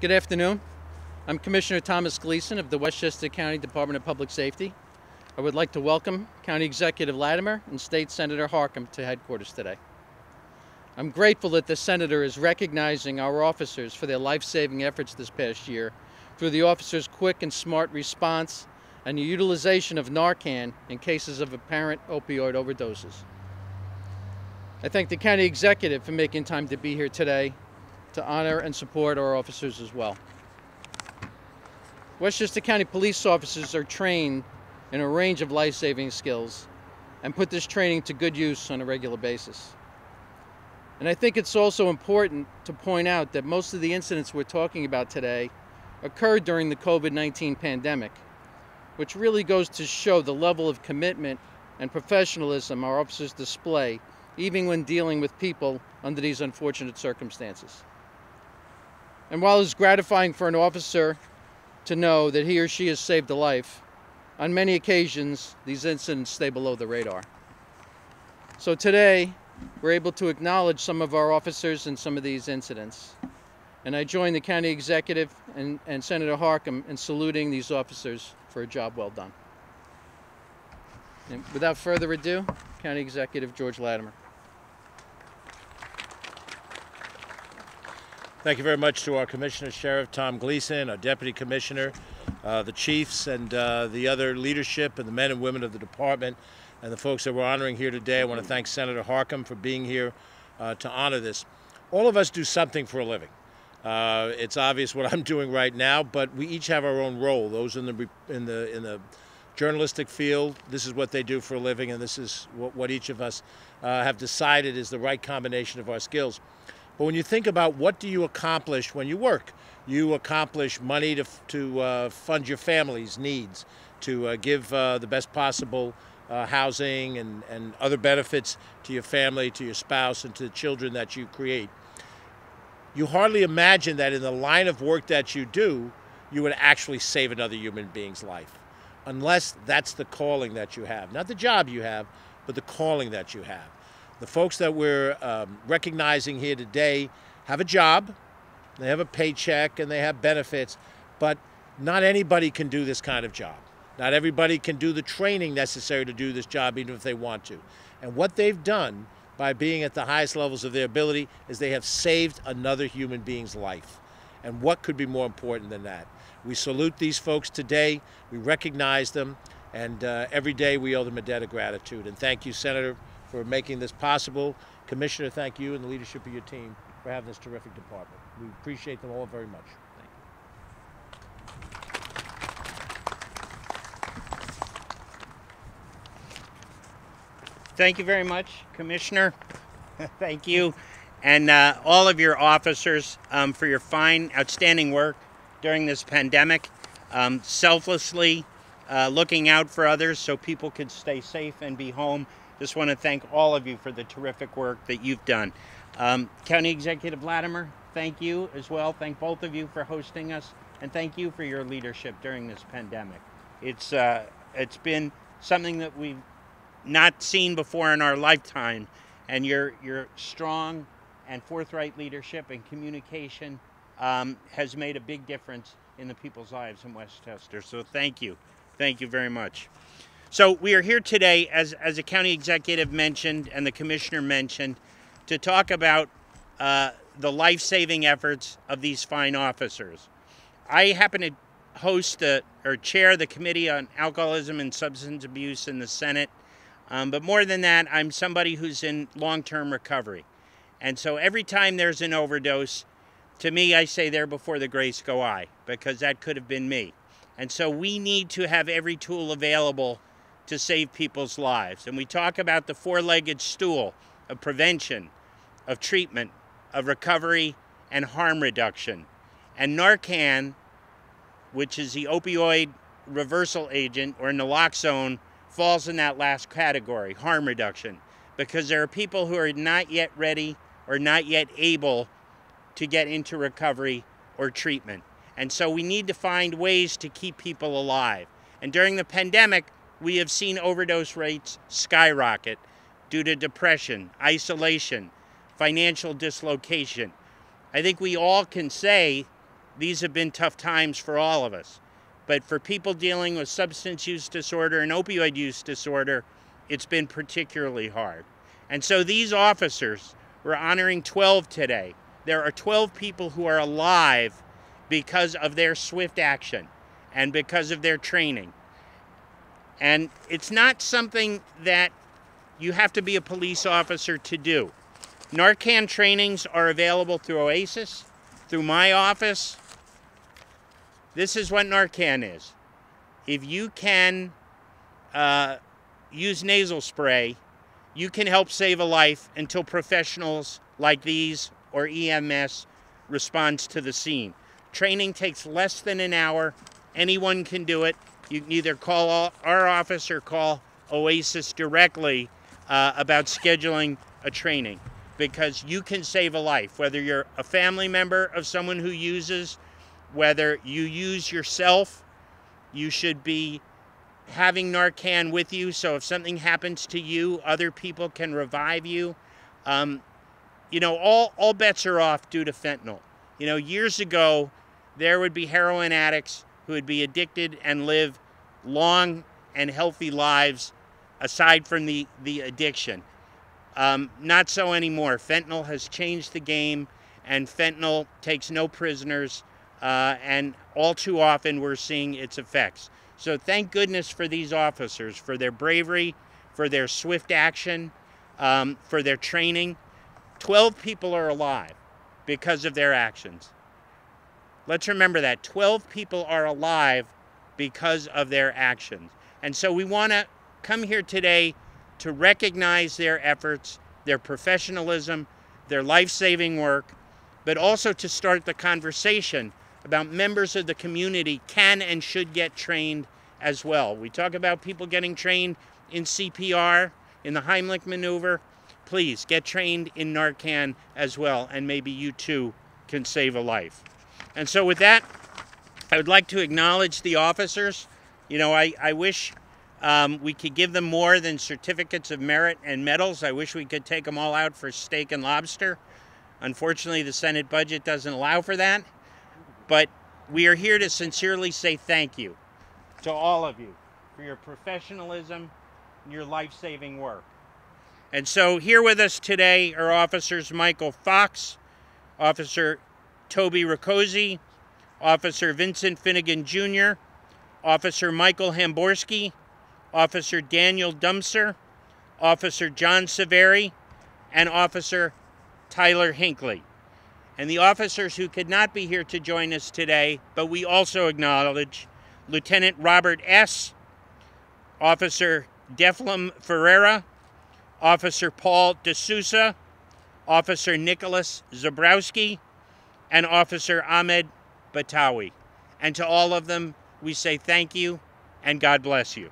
Good afternoon. I'm Commissioner Thomas Gleason of the Westchester County Department of Public Safety. I would like to welcome County Executive Latimer and State Senator Harcum to headquarters today. I'm grateful that the Senator is recognizing our officers for their life-saving efforts this past year through the officers' quick and smart response and the utilization of Narcan in cases of apparent opioid overdoses. I thank the County Executive for making time to be here today to honor and support our officers as well. Westchester County police officers are trained in a range of life-saving skills and put this training to good use on a regular basis. And I think it's also important to point out that most of the incidents we're talking about today occurred during the COVID-19 pandemic, which really goes to show the level of commitment and professionalism our officers display, even when dealing with people under these unfortunate circumstances. And while it's gratifying for an officer to know that he or she has saved a life, on many occasions, these incidents stay below the radar. So today, we're able to acknowledge some of our officers in some of these incidents. And I join the County Executive and Senator Harcum in saluting these officers for a job well done. And without further ado, County Executive George Latimer. Thank you very much to our Commissioner Sheriff Tom Gleason, our Deputy Commissioner, the Chiefs, and the other leadership and the men and women of the department, and the folks that we're honoring here today. I want to thank Senator Harcum for being here to honor this. All of us do something for a living. It's obvious what I'm doing right now, but we each have our own role. Those in the journalistic field, this is what they do for a living, and this is what each of us have decided is the right combination of our skills. But when you think about what do you accomplish when you work, you accomplish money to fund your family's needs, to give the best possible housing and other benefits to your family, to your spouse, and to the children that you create. You hardly imagine that in the line of work that you do, you would actually save another human being's life, unless that's the calling that you have. Not the job you have, but the calling that you have. The folks that we're recognizing here today have a job, they have a paycheck, and they have benefits, but not anybody can do this kind of job. Not everybody can do the training necessary to do this job, even if they want to. And what they've done by being at the highest levels of their ability is they have saved another human being's life. And what could be more important than that? We salute these folks today, we recognize them, and every day we owe them a debt of gratitude. And thank you, Senator, for making this possible. Commissioner, thank you and the leadership of your team for having this terrific department. We appreciate them all very much. Thank you very much, Commissioner. Thank you. And all of your officers for your fine, outstanding work during this pandemic, selflessly looking out for others so people could stay safe and be home. Just want to thank all of you for the terrific work that you've done. County Executive Latimer, thank you as well. Thank both of you for hosting us, and thank you for your leadership during this pandemic. It's been something that we've not seen before in our lifetime, and your strong and forthright leadership and communication has made a big difference in the people's lives in Westchester. So thank you very much. So we are here today, as a county executive mentioned and the commissioner mentioned, to talk about the life-saving efforts of these fine officers. I happen to host or chair the Committee on Alcoholism and Substance Abuse in the Senate. But more than that, I'm somebody who's in long-term recovery. And so every time there's an overdose, to me, I say there before the grace go I, because that could have been me. And so we need to have every tool available to save people's lives. And we talk about the four-legged stool of prevention, of treatment, of recovery, and harm reduction. And Narcan, which is the opioid reversal agent, or naloxone, falls in that last category, harm reduction, because there are people who are not yet ready or not yet able to get into recovery or treatment. And so we need to find ways to keep people alive. And during the pandemic, we have seen overdose rates skyrocket due to depression, isolation, financial dislocation. I think we all can say these have been tough times for all of us. But for people dealing with substance use disorder and opioid use disorder, it's been particularly hard. And so these officers, we're honoring 12 today. There are 12 people who are alive because of their swift action and because of their training. And it's not something that you have to be a police officer to do. Narcan trainings are available through Oasis, through my office. This is what Narcan is. If you can use nasal spray, you can help save a life until professionals like these or EMS responds to the scene. Training takes less than an hour. Anyone can do it. You can either call our office or call Oasis directly about scheduling a training, because you can save a life, whether you're a family member of someone who uses, whether you use yourself. You should be having Narcan with you, so if something happens to you, other people can revive you. You know, all bets are off due to fentanyl. You know, years ago, there would be heroin addicts who would be addicted and live long and healthy lives aside from the addiction. Not so anymore. Fentanyl has changed the game, and fentanyl takes no prisoners, and all too often we're seeing its effects. So thank goodness for these officers, for their bravery, for their swift action, for their training. 12 people are alive because of their actions. Let's remember that. 12 people are alive because of their actions. And so we want to come here today to recognize their efforts, their professionalism, their life-saving work, but also to start the conversation about members of the community can and should get trained as well. We talk about people getting trained in CPR, in the Heimlich maneuver. Please get trained in Narcan as well, and maybe you too can save a life. And so with that, I would like to acknowledge the officers. You know, I wish we could give them more than certificates of merit and medals. I wish we could take them all out for steak and lobster. Unfortunately, the Senate budget doesn't allow for that. But we are here to sincerely say thank you to all of you for your professionalism and your life-saving work. And so here with us today are Officers Michael Fox, Officer Toby Riccozzi, Officer Vincent Finnegan Jr., Officer Michael Hamborski, Officer Daniel Dumser, Officer John Severi, and Officer Tyler Hinckley. And the officers who could not be here to join us today, but we also acknowledge Lieutenant Robert S., Officer Deflam Ferreira, Officer Paul D'Souza, Officer Nicholas Zabrowski, and Officer Ahmed Batawi. And to all of them, we say thank you and God bless you.